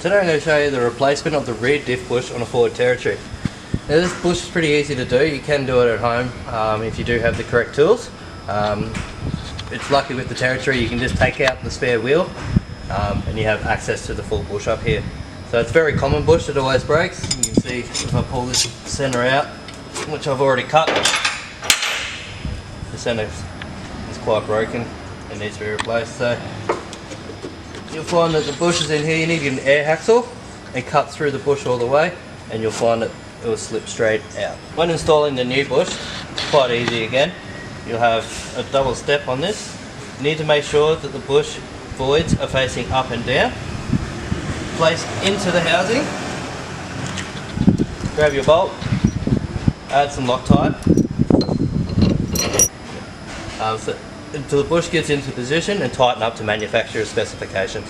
Today I'm going to show you the replacement of the rear diff bush on a forward territory. Now this bush is pretty easy to do. You can do it at home if you do have the correct tools. It's lucky with the territory you can just take out the spare wheel and you have access to the full bush up here. So it's a very common bush that always breaks. You can see if I pull this centre out, which I've already cut, the centre is quite broken and needs to be replaced. So you'll find that the bush is in here. You need to get an air hacksaw and cut through the bush all the way, and you'll find that it will slip straight out. When installing the new bush, it's quite easy again. You'll have a double step on this. You need to make sure that the bush voids are facing up and down. Place into the housing, grab your bolt, add some Loctite until the bush gets into position, and tighten up to manufacturer's specifications.